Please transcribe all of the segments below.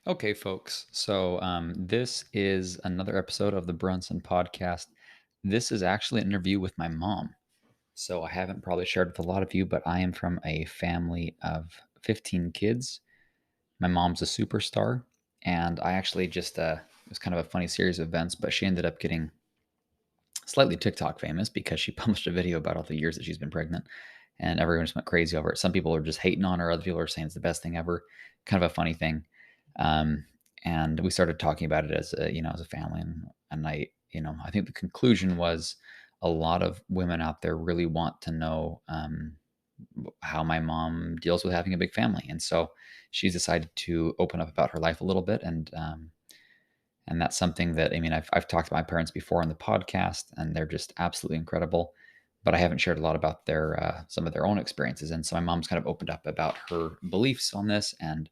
Okay, folks. This is another episode of the Brunson podcast. This is actually an interview with my mom. So, I haven't probably shared with a lot of you, but I am from a family of 15 kids. My mom's a superstar, and I actually it was kind of a funny series of events, but she ended up getting slightly TikTok famous because she published a video about all the years that she's been pregnant, and everyone just went crazy over it. Some people are just hating on her, other people are saying it's the best thing ever. Kind of a funny thing. Um, and we started talking about it as as a family, and I think the conclusion was a lot of women out there really want to know how my mom deals with having a big family, and so she's decided to open up about her life a little bit, and that's something that I've talked to my parents before on the podcast, and they're just absolutely incredible. But I haven't shared a lot about their some of their own experiences, and so my mom's kind of opened up about her beliefs on this and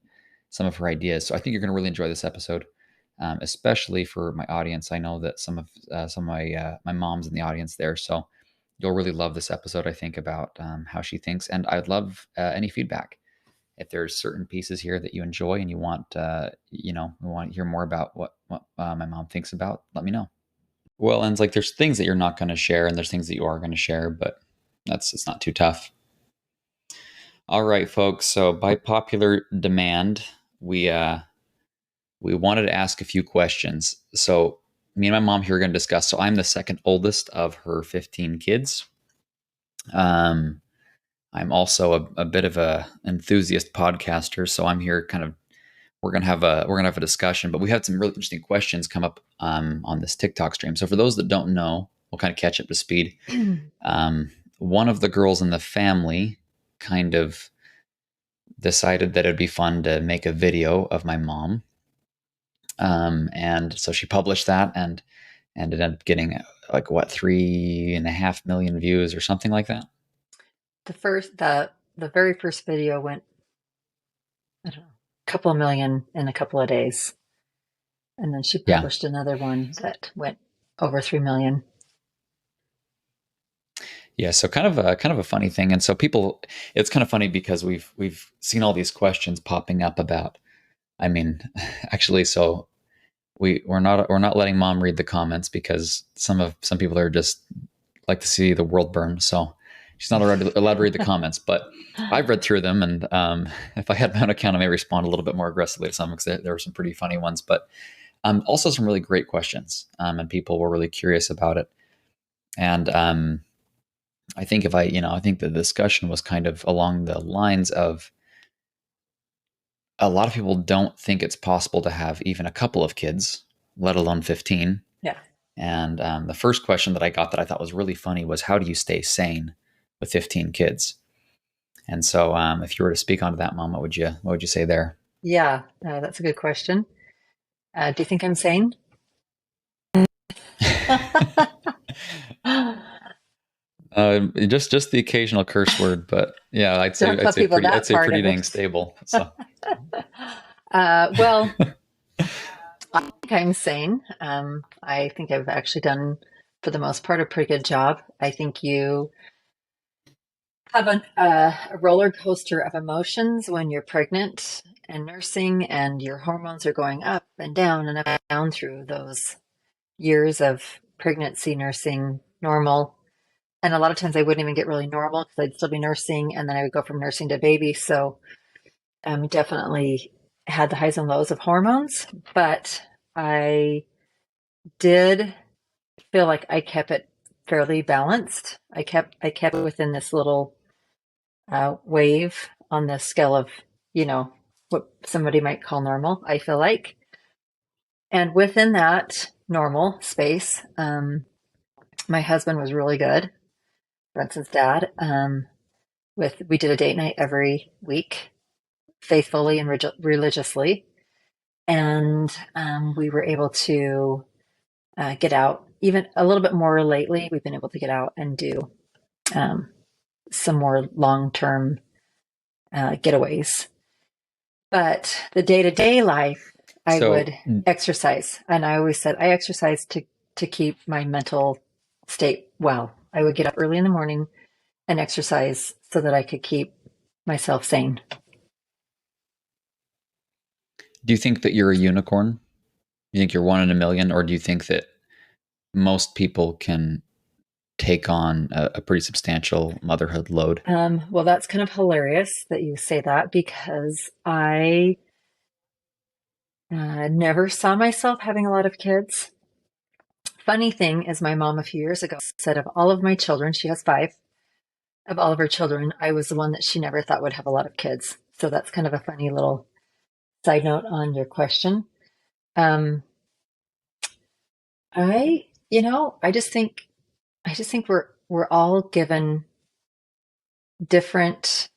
some of her ideas. So I think you're going to really enjoy this episode, especially for my audience. I know that some of my mom's in the audience there, so you'll really love this episode. I think about how she thinks, and I'd love any feedback. If there's certain pieces here that you enjoy and you want, we want to hear more about what my mom thinks about, let me know. Well, and it's like there's things that you're not going to share, and there's things that you are going to share, but it's not too tough. All right, folks. So by popular demand, we uh, we wanted to ask a few questions. So me and my mom here are going to discuss. So I'm the second oldest of her 15 kids. Um, I'm also a bit of a enthusiast podcaster, so I'm here kind of we're gonna have a discussion. But we had some really interesting questions come up on this TikTok stream. So for those that don't know, we'll kind of catch up to speed. One of the girls in the family kind of decided that it'd be fun to make a video of my mom, and so she published that and ended up getting like what 3.5 million views or something like that. The very first video went, I don't know, a couple of million in a couple of days. And then she Yeah. published another one that went over 3 million. Yeah, so kind of a funny thing, and so people, it's kind of funny because we've seen all these questions popping up about. I mean, actually, so we're not letting mom read the comments because some people are just like to see the world burn. So she's not allowed to read the comments, but I've read through them, and if I had my own account, I may respond a little bit more aggressively to some because there were some pretty funny ones, but also some really great questions, and people were really curious about it, and I think I think the discussion was kind of along the lines of a lot of people don't think it's possible to have even a couple of kids, let alone 15. Yeah. And the first question that I got that I thought was really funny was, how do you stay sane with 15 kids? And so, if you were to speak onto that, Mom, what would you say there? Yeah, that's a good question. Do you think I'm sane? Just the occasional curse word, but yeah, Don't tell people I'd that say part pretty of dang it. stable. So Well, I think I'm sane. I think I've actually done, for the most part, a pretty good job. I think you have a roller coaster of emotions when you're pregnant and nursing, and your hormones are going up and down through those years of pregnancy, nursing, normal. And a lot of times I wouldn't even get really normal because I'd still be nursing, and then I would go from nursing to baby. So definitely had the highs and lows of hormones, but I did feel like I kept it fairly balanced. I kept it within this little wave on the scale of, what somebody might call normal, I feel like. And within that normal space, my husband was really good, Brunson's dad. We did a date night every week, faithfully and religiously, and we were able to get out even a little bit more lately. We've been able to get out and do um, some more long-term getaways. But the day-to-day life, I so would exercise, and I always said I exercise to keep my mental state well. I would get up early in the morning and exercise so that I could keep myself sane. Do you think that you're a unicorn? You think you're one in a million, or do you think that most people can take on a pretty substantial motherhood load? Well, that's kind of hilarious that you say that because I never saw myself having a lot of kids. Funny thing is, my mom a few years ago said of all of my children, she has five, of all of her children, I was the one that she never thought would have a lot of kids. So that's kind of a funny little side note on your question. Um, I just think we're all given different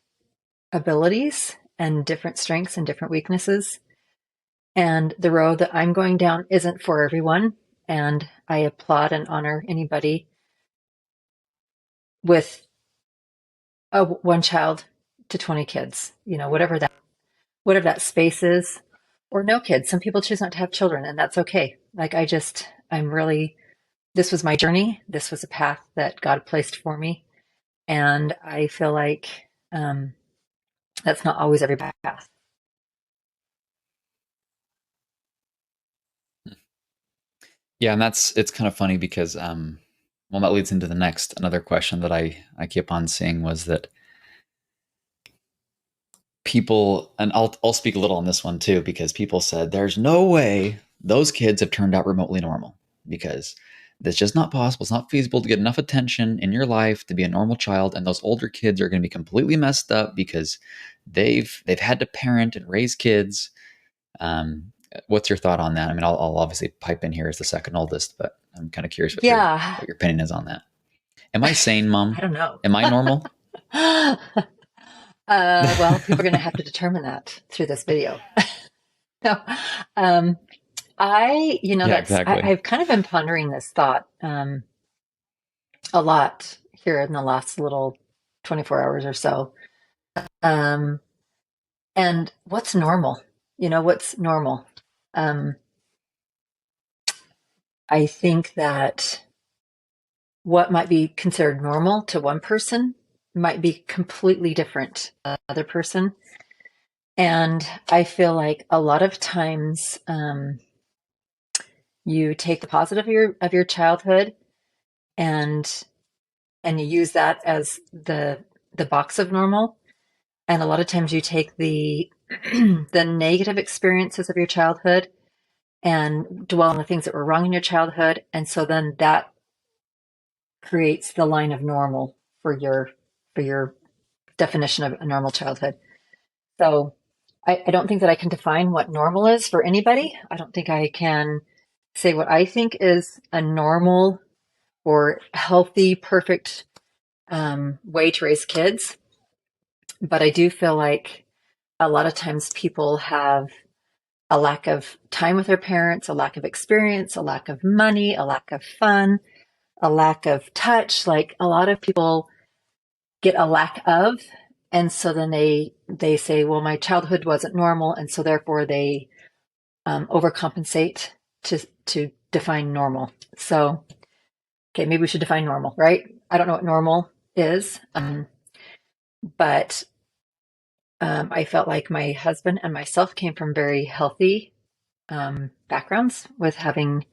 abilities and different strengths and different weaknesses. And the road that I'm going down isn't for everyone. And I applaud and honor anybody with one child to 20 kids, whatever that space is, or no kids. Some people choose not to have children, and that's okay. Like I'm really, this was my journey. This was a path that God placed for me. And I feel like that's not always every path. Yeah, and it's kind of funny because well, that leads into the next another question that I keep on seeing was that people, and I'll speak a little on this one too, because people said there's no way those kids have turned out remotely normal because that's just not possible. It's not feasible to get enough attention in your life to be a normal child, and those older kids are going to be completely messed up because they've had to parent and raise kids. What's your thought on that? I mean, I'll obviously pipe in here as the second oldest, but I'm kind of curious Yeah, what your opinion is on that. Am I sane, I Mom? don't know. Am I normal? Well, people are going to have to determine that through this video. No, um, Yeah, exactly. I've kind of been pondering this thought a lot here in the last little 24 hours or so. Um, and what's normal? What's normal? Um, I think that what might be considered normal to one person might be completely different to another person. And I feel like a lot of times you take the positive of your childhood and you use that as the box of normal. And a lot of times you take the the negative experiences of your childhood and dwell on the things that were wrong in your childhood. And so then that creates the line of normal for your definition of a normal childhood. So I don't think that I can define what normal is for anybody. I don't think I can say what I think is a normal or healthy, perfect way to raise kids. But I do feel like a lot of times people have a lack of time with their parents, a lack of experience, a lack of money, a lack of fun, a lack of touch. Like a lot of people get a lack of, and so then they say, well, my childhood wasn't normal, and so therefore they overcompensate to define normal. So okay, maybe we should define normal, right? I don't know what normal is, but I felt like my husband and myself came from very healthy backgrounds with having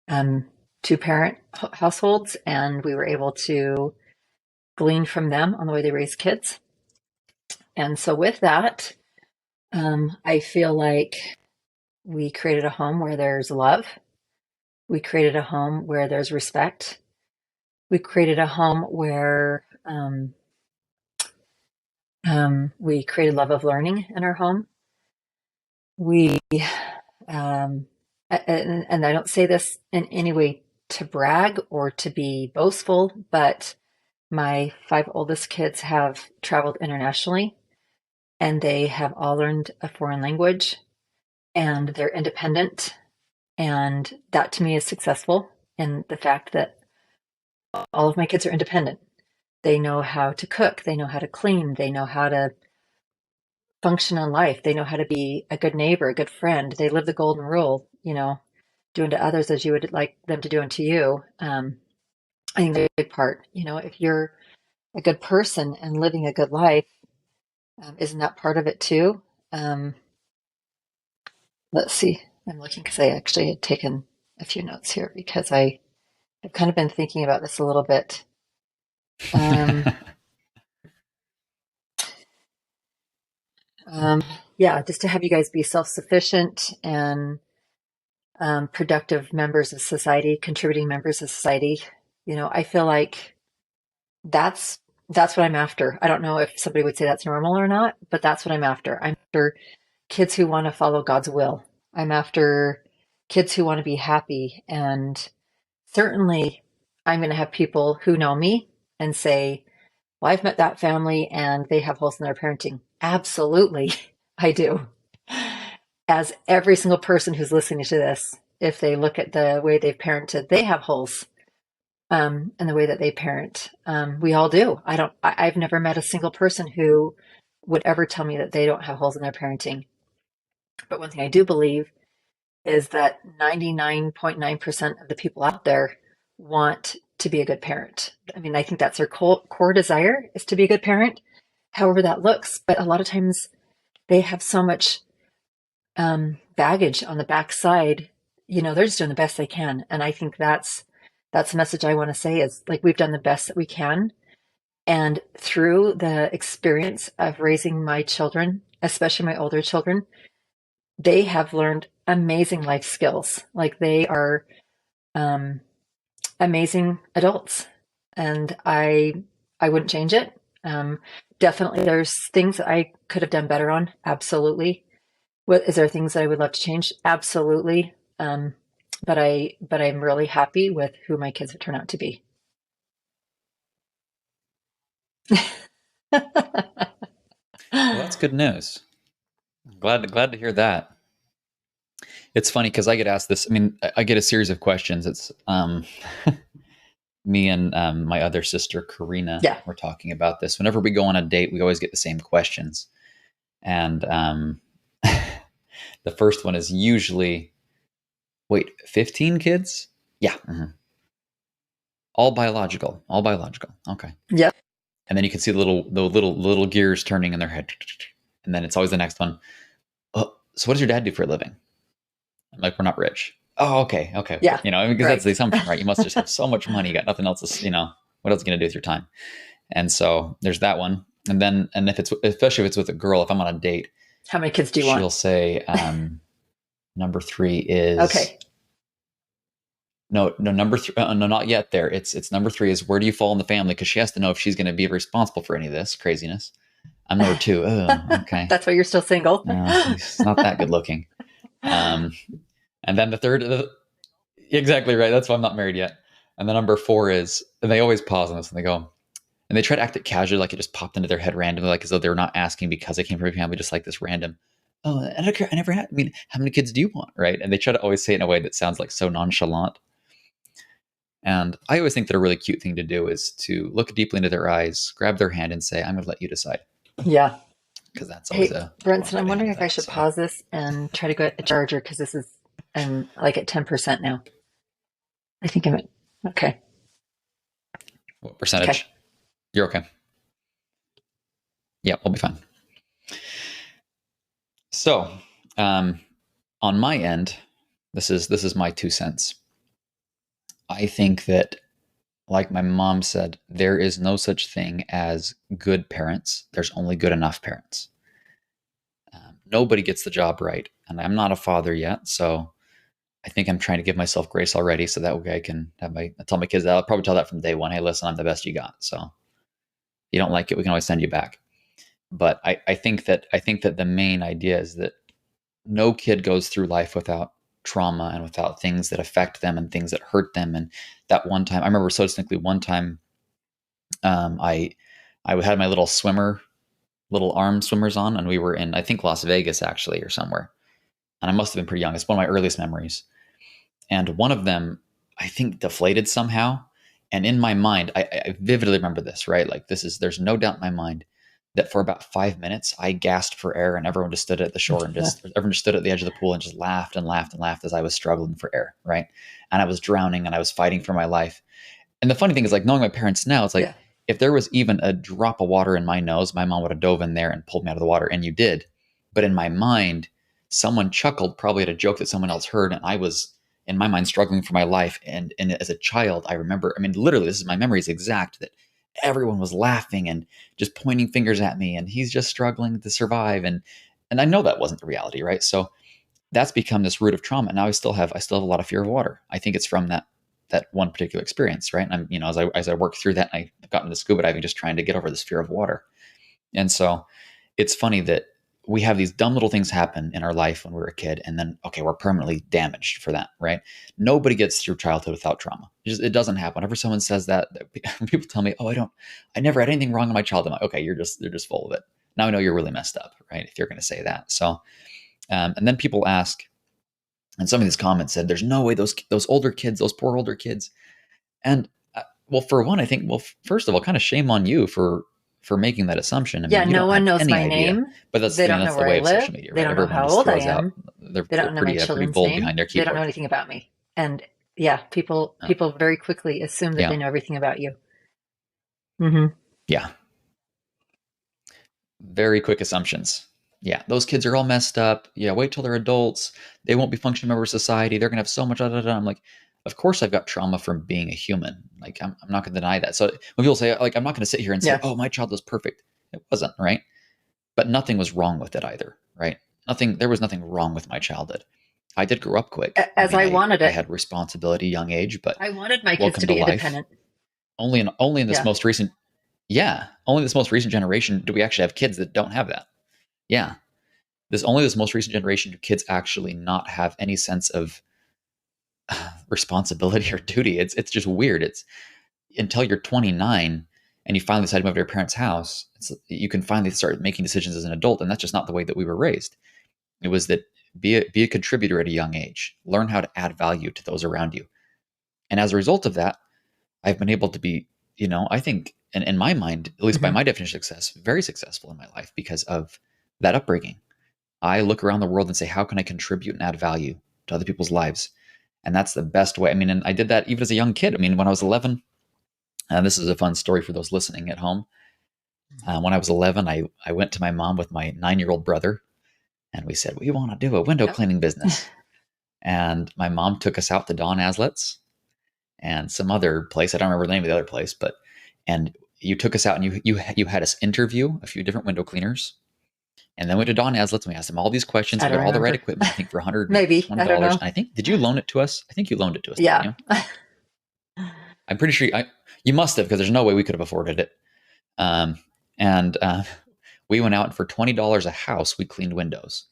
um, two parent households, and we were able to glean from them on the way they raise kids. And so, with that, I feel like we created a home where there's love. We created a home where there's respect. We created a home where we created love of learning in our home. We, um, and I don't say this in any way to brag or to be boastful, but my five oldest kids have traveled internationally and they have all learned a foreign language and they're independent. And that to me is successful in the fact that all of my kids are independent. They know how to cook, they know how to clean, they know how to function in life, they know how to be a good neighbor, a good friend. They live the golden rule, do unto others as you would like them to do unto you. I think that's a big part. If you're a good person and living a good life, isn't that part of it too? Um, Let's see. I'm looking because I actually had taken a few notes here because I have kind of been thinking about this a little bit. Um, um, yeah, just to have you guys be self-sufficient and productive members of society, contributing members of society. I feel like that's that's what I'm after. I don't know if somebody would say that's normal or not, but that's what I'm after. I'm after kids who want to follow God's will. I'm after kids who want to be happy. And certainly, I'm going to have people who know me and say, well, I've met that family and they have holes in their parenting. Absolutely, I do. As every single person who's listening to this, if they look at the way they've parented, they have holes in the way that they parent. We all do. I've never met a single person who would ever tell me that they don't have holes in their parenting. But one thing I do believe is that 99.9% of the people out there want to be a good parent. I mean, I think that's their core desire is to be a good parent, however that looks. But a lot of times they have so much baggage on the backside. They're just doing the best they can. And I think that's the message I want to say is like, we've done the best that we can. And through the experience of raising my children, especially my older children, they have learned amazing life skills. Like they are amazing adults, and I wouldn't change it. Definitely, there's things that I could have done better on. Absolutely. What is there things that I would love to change? Absolutely. But I'm really happy with who my kids have turned out to be. Well, that's good news. Glad to hear that. It's funny because I get asked this. I mean, I get a series of questions. It's me and my other sister Karina Yeah. were talking about this. Whenever we go on a date, we always get the same questions, and the first one is usually, "Wait, 15 kids? Yeah, all biological, all biological. Okay." Yep. And then you can see the little gears turning in their head, and then it's always the next one. Oh, so what does your dad do for a living? I'm like, we're not rich. Oh, okay. Yeah. Because Right. that's the assumption, right? You must just have so much money, you got nothing else what else are you going to do with your time? And so there's that one. And especially if it's with a girl, if I'm on a date, How many kids do you she'll want? say, number 3 is, Okay. no, number 3, no, not yet there. It's number 3 is, where do you fall in the family? Because she has to know if she's going to be responsible for any of this craziness. I'm number 2. Oh, okay. That's why you're still single. No, he's not that good looking. And then the third, exactly right. That's why I'm not married yet. And the number 4 is, and they always pause on this and they go, and they try to act it casually, like it just popped into their head randomly, like as though they're not asking because they came from a family, just like this random, oh, I don't care. I never had, I mean, how many kids do you want? Right. And they try to always say it in a way that sounds like so nonchalant. And I always think that a really cute thing to do is to look deeply into their eyes, grab their hand and say, I'm going to let you decide. Yeah. Because that's always Hey, Brenton, I'm wondering if I should pause this and try to get a charger because I'm like at 10% now. I think I'm at, okay. What percentage? Okay. You're okay. Yeah, we'll be fine. So, on my end, this is my 2 cents. I think that, like my mom said, there is no such thing as good parents. There's only good enough parents. Nobody gets the job right, and I'm not a father yet, so I think I'm trying to give myself grace already, so that way I can I tell my kids that. I'll probably tell that from day one. Hey, listen, I'm the best you got. So if you don't like it, we can always send you back. But I think that the main idea is that no kid goes through life without trauma and without things that affect them and things that hurt them. And that one time, I remember so distinctly. One time, I had my little arm swimmers on, and we were in, I think, Las Vegas actually, or somewhere. And I must have been pretty young. It's one of my earliest memories. And one of them, I think, deflated somehow. And in my mind, I vividly remember this, right? Like there's no doubt in my mind that for about 5 minutes, I gasped for air, and everyone just stood at the shore and everyone just stood at the edge of the pool and just laughed and laughed and laughed as I was struggling for air, right? And I was drowning and I was fighting for my life. And the funny thing is, like, knowing my parents now, it's like, Yeah. if there was even a drop of water in my nose, my mom would have dove in there and pulled me out of the water, and you did. But in my mind, someone chuckled probably at a joke that someone else heard, and I was in my mind struggling for my life. And as a child, I remember, I mean, literally, this is my memory is exact, that everyone was laughing and just pointing fingers at me, and he's just struggling to survive. And I know that wasn't the reality, right? So that's become this root of trauma. Now I still have a lot of fear of water. I think it's from that one particular experience, right? And I'm, as I work through that, and I got into scuba diving just trying to get over this fear of water. And so it's funny that we have these dumb little things happen in our life when we were a kid, and then, okay, we're permanently damaged for that, right? Nobody gets through childhood without trauma. It doesn't happen. Whenever someone says that, people tell me, "Oh, I never had anything wrong in my childhood." I'm like, okay, they're just full of it. Now I know you're really messed up, right? If you're going to say that. So, and then people ask, and some of these comments said, "There's no way those older kids, those poor older kids." And well, for one, I think, well, first of all, kind of shame on you for making that assumption. I Yeah, mean, you no don't one have knows any my idea. name. But They don't know that's the where I way of live. social media, They right? don't know Everyone how just old I throws out. am. They're They they're don't know my pretty children's bold name. behind their They don't know keyboard. anything about me. And yeah, people very quickly assume that Yeah, they know everything about you. Hmm. yeah, very quick assumptions. Yeah, those kids are all messed up. Yeah, wait till they're adults. They won't be functioning members of society. They're gonna have so much. Da, da, da. I'm like, of course I've got trauma from being a human. Like I'm not gonna deny that. So when people say, like, I'm not gonna sit here and say, Yeah. oh, my child was perfect. It wasn't, right? But nothing was wrong with it either, right? There was nothing wrong with my childhood. I did grow up quick. I As mean, I I wanted I it. had responsibility young age, but I wanted my kids welcome to to be life. independent. Only in this Yeah. most recent, yeah, only this most recent generation do we actually have kids that don't have that. Yeah, this most recent generation do kids actually not have any sense of responsibility or duty. It's just weird. It's until you're 29 and you finally decide to move to your parents' house, you can finally start making decisions as an adult, and that's just not the way that we were raised. It was that be a contributor at a young age, learn how to add value to those around you, and as a result of that, I've been able to be, I think, in my mind, at least by Hmm. my definition of success, very successful in my life because of that upbringing. I look around the world and say, how can I contribute and add value to other people's lives? And that's the best way. I mean, and I did that even as a young kid. I mean, when I was 11, this is a fun story for those listening at home. When I was 11, I went to my mom with my 9-year-old brother, and we said, we want to do a window Yep. cleaning business. And my mom took us out to Don Aslet's and some other place. I don't remember the name of the other place, and you took us out and you had us interview a few different window cleaners. And then went to Don Aslet's and we asked him all these questions. I We don't got all the right remember. equipment, I think for Maybe. I don't $120. know. And I think, did you loan it to us? I think you loaned it to us, didn't Yeah. you? I'm pretty sure you must have, because there's no way we could have afforded it. Um, and we went out and for $20 a house, we cleaned windows.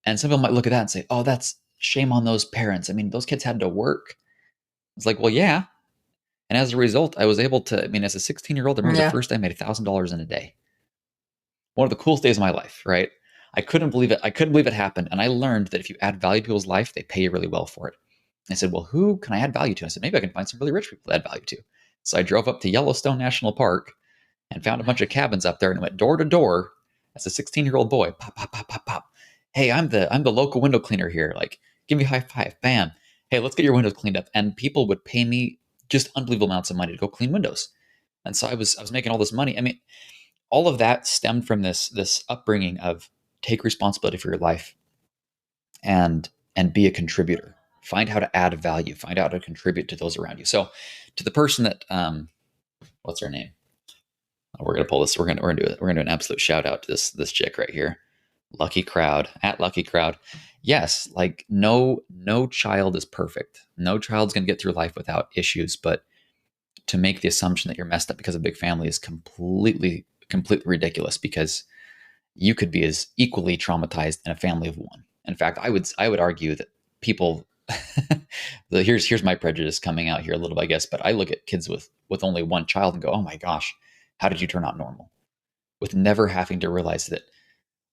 And some people might look at that and say, oh, that's shame on those parents. I mean, those kids had to work. It's like, well, yeah. And as a result, I was able to, I mean, as a 16-year-old, I remember the Yeah. first day I made $1,000 in a day. One of the coolest days of my life, right? I couldn't believe it. I couldn't believe it happened. And I learned that if you add value to people's life, they pay you really well for it. And I said, well, who can I add value to? And I said, maybe I can find some really rich people to add value to. So I drove up to Yellowstone National Park and found a bunch of cabins up there and went door to door as a 16-year-old boy. Pop, pop, pop, pop, pop. Hey, I'm the local window cleaner here. Like, give me a high five. Bam. Hey, let's get your windows cleaned up. And people would pay me just unbelievable amounts of money to go clean windows. And so I was making all this money. I mean, all of that stemmed from this upbringing of take responsibility for your life and be a contributor. Find how to add value. Find out how to contribute to those around you. So, to the person that what's her name? We're gonna pull this. We're gonna do an absolute shout out to this chick right here, Lucky Crowd at Lucky Crowd. Yes, like no child is perfect. No child's gonna get through life without issues. But to make the assumption that you're messed up because of a big family is completely ridiculous, because you could be as equally traumatized in a family of one. In fact, I would argue that people here's my prejudice coming out here a little bit, I guess, but I look at kids with only one child and go, oh my gosh, how did you turn out normal? With never having to realize that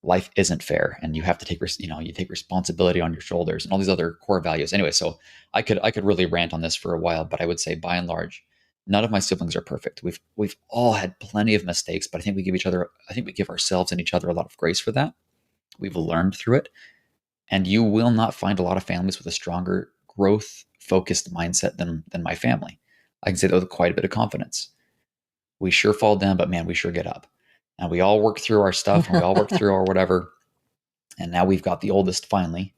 life isn't fair and you have to you take responsibility on your shoulders and all these other core values. Anyway, so I could really rant on this for a while, but I would say by and large, none of my siblings are perfect. We've all had plenty of mistakes, but I think we give ourselves and each other a lot of grace for that. We've learned through it. And you will not find a lot of families with a stronger growth focused mindset than my family. I can say that with quite a bit of confidence. We sure fall down, but man, we sure get up. And we all work through our stuff and we all work through our whatever. And now we've got the oldest finally,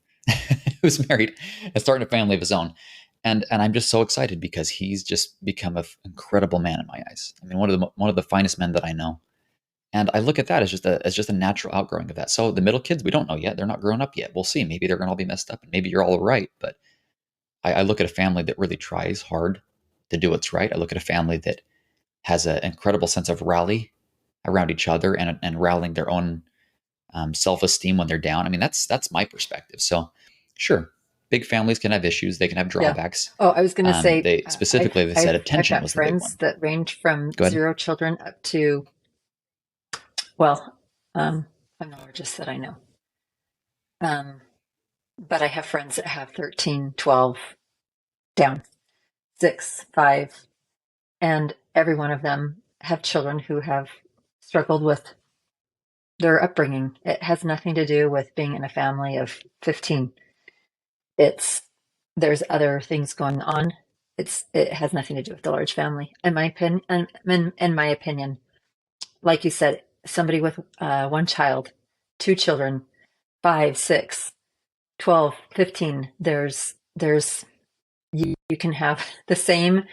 who's married and starting a family of his own. And I'm just so excited because he's just become an incredible man in my eyes. I mean, one of the finest men that I know. And I look at that as just a natural outgrowing of that. So the middle kids, we don't know yet. They're not grown up yet. We'll see. Maybe they're going to all be messed up, and maybe you're all right. But I look at a family that really tries hard to do what's right. I look at a family that has an incredible sense of rally around each other and rallying their own self-esteem when they're down. I mean, that's my perspective. So, sure, big families can have issues. They can have Yeah. drawbacks. Oh, I was going to say, They specifically they said I've attention got was the big friends one. that range from Go ahead. 0 children up to, well, I'm the largest that I know. But I have friends that have 13, 12, down, 6, 5, and every one of them have children who have struggled with their upbringing. It has nothing to do with being in a family of 15. There's other things going on. It has nothing to do with the large family. In my opinion, like you said, somebody with one child, 2 children, 5, 6, 12, 15. There's you can have the same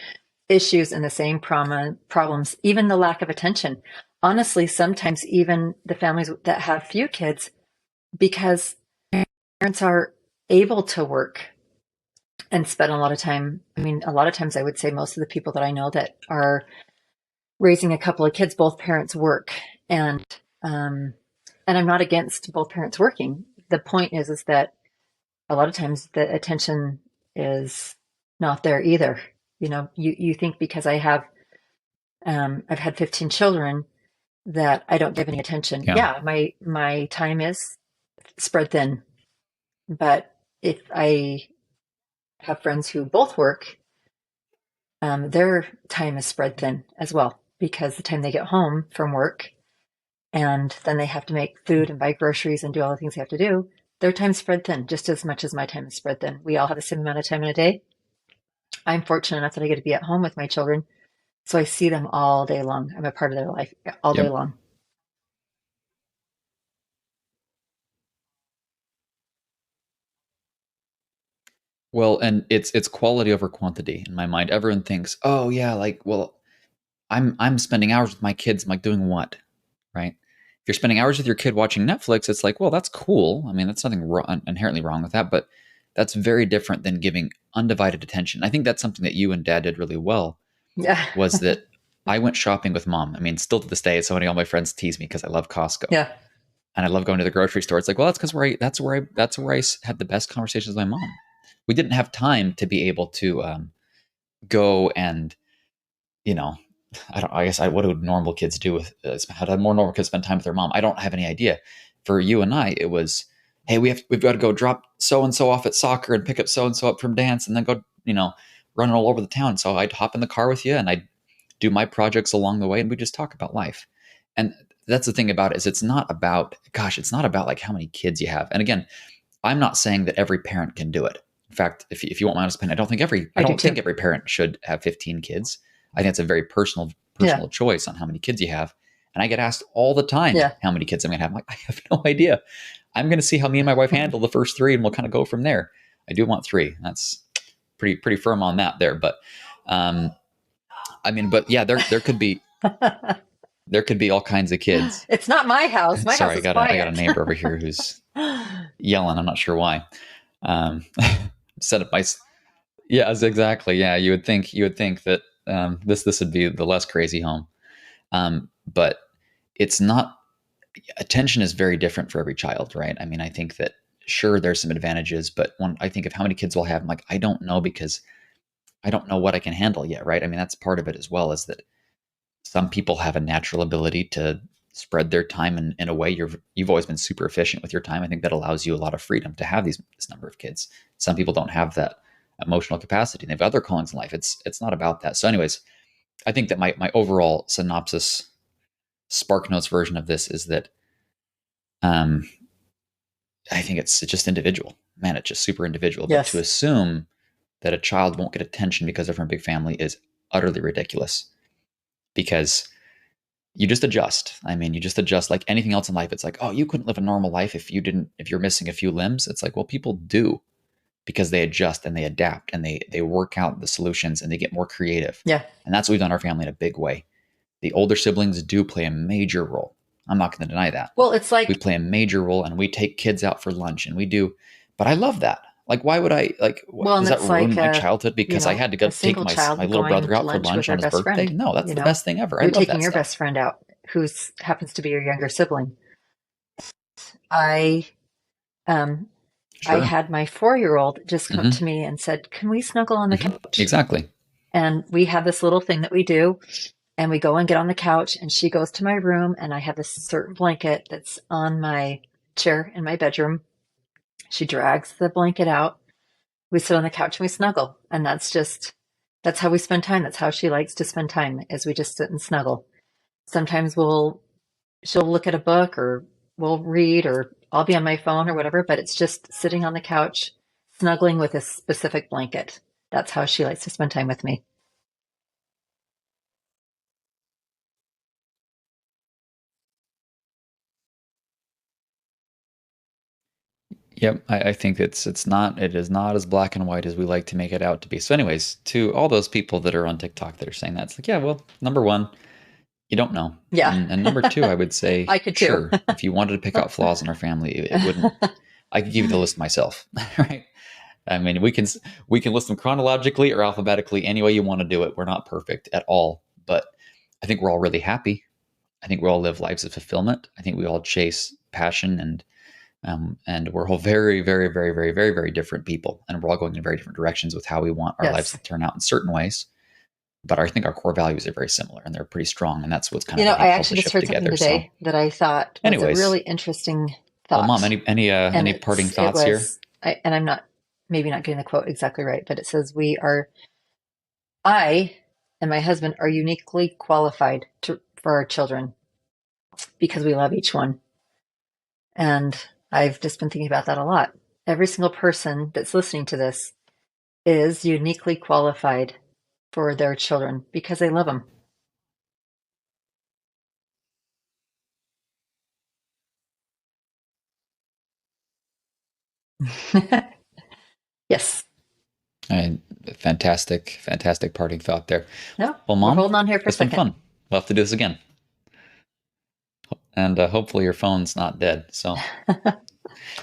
issues and the same problems, even the lack of attention. Honestly, sometimes even the families that have few kids, because parents are able to work and spend a lot of time. I mean, a lot of times I would say most of the people that I know that are raising a couple of kids, both parents work. And I'm not against both parents working. The point is that a lot of times the attention is not there either. You think because I've had 15 children that I don't give any attention. Yeah. Yeah, my time is spread thin. But if I have friends who both work, their time is spread thin as well, because the time they get home from work and then they have to make food and buy groceries and do all the things they have to do, their time's spread thin just as much as my time is spread thin. We all have the same amount of time in a day. I'm fortunate enough that I get to be at home with my children, so I see them all day long. I'm a part of their life all day Yep. long. Well, and it's quality over quantity in my mind. Everyone thinks, oh yeah, like, well, I'm spending hours with my kids. I'm like, doing what, right? If you're spending hours with your kid watching Netflix, it's like, well, that's cool. I mean, that's nothing inherently wrong with that, but that's very different than giving undivided attention. I think that's something that you and Dad did really well. Yeah. Was that I went shopping with Mom. I mean, still to this day, so many all my friends tease me because I love Costco. Yeah. And I love going to the grocery store. It's like, well, that's because that's where I had the best conversations with my mom. We didn't have time to be able to go and, you know, I guess what do normal kids do with, how do more normal kids spend time with their mom? I don't have any idea. For you and I, it was, hey, we've got to go drop so-and-so off at soccer and pick up so-and-so up from dance and then go, running all over the town. So I'd hop in the car with you and I'd do my projects along the way and we just talk about life. And that's the thing about it, is it's not about like how many kids you have. And again, I'm not saying that every parent can do it. In fact, if you want my honest opinion, I don't think every parent should have 15 kids. I think it's a very personal choice on how many kids you have. And I get asked all the time how many kids I'm going to have. I'm like, I have no idea. I'm going to see how me and my wife handle the first 3 and we'll kind of go from there. I do want 3. That's pretty firm on that there. But, I mean, but yeah, there could be, there could be all kinds of kids. It's not my house. My Sorry, house is I got a neighbor over here who's yelling. I'm not sure why. Set up by, yes, exactly. Yeah. You would think that, this would be the less crazy home. But it's not. Attention is very different for every child, right? I mean, I think that sure there's some advantages, but when I think of how many kids we'll have, I'm like, I don't know, because I don't know what I can handle yet, right? I mean, that's part of it as well, is that some people have a natural ability to spread their time in a way. You've always been super efficient with your time. I think that allows you a lot of freedom to have this number of kids. Some people don't have that emotional capacity. They have other callings in life. It's not about that. So anyways, I think that my overall synopsis, Spark Notes version of this is that I think it's just individual. Man, it's just super individual. Yes. But to assume that a child won't get attention because they're from a big family is utterly ridiculous. Because, you just adjust. I mean, you just adjust like anything else in life. It's like, oh, you couldn't live a normal life if you're missing a few limbs. It's like, well, people do because they adjust and they adapt and they work out the solutions and they get more creative. Yeah. And that's what we've done in our family in a big way. The older siblings do play a major role. I'm not going to deny that. Well, it's like we play a major role and we take kids out for lunch and we do, but I love that. Like, why would I does that ruin my childhood because I had to go take my little brother out for lunch on his birthday? Friend, no, that's the best thing ever. You're taking your best friend out who happens to be your younger sibling. I had my 4-year-old just come to me and said, can we snuggle on the couch? Exactly. And we have this little thing that we do. And we go and get on the couch and she goes to my room and I have this certain blanket that's on my chair in my bedroom. She drags the blanket out. We sit on the couch and we snuggle. And that's how we spend time. That's how she likes to spend time, is we just sit and snuggle. Sometimes she'll look at a book or we'll read or I'll be on my phone or whatever, but it's just sitting on the couch, snuggling with a specific blanket. That's how she likes to spend time with me. Yep, I think it is not as black and white as we like to make it out to be. So anyways, to all those people that are on TikTok that are saying that, it's like, yeah, well, number one, you don't know. Yeah. And number two, I would say, I could too. Sure, if you wanted to pick out flaws in our family, it wouldn't, I could give you the list myself, right? I mean, we can list them chronologically or alphabetically, any way you want to do it. We're not perfect at all, but I think we're all really happy. I think we all live lives of fulfillment. I think we all chase passion and we're all very, very, very, very, very, very different people. And we're all going in very different directions with how we want our lives to turn out in certain ways. But I think our core values are very similar and they're pretty strong. And that's what's kind of, I actually just heard something today that I thought was a really interesting thought. Well, Mom, any parting thoughts here? And I'm maybe not getting the quote exactly right, but it says I and my husband are uniquely qualified for our children because we love each one. And I've just been thinking about that a lot. Every single person that's listening to this is uniquely qualified for their children because they love them. Yes. Fantastic parting thought there. No, well, Mom, we're holding on here for a second. It's been fun. We'll have to do this again. And hopefully your phone's not dead. So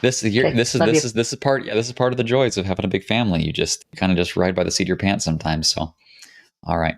this is part of the joys of having a big family. You just kind of just ride by the seat of your pants sometimes. So, all right.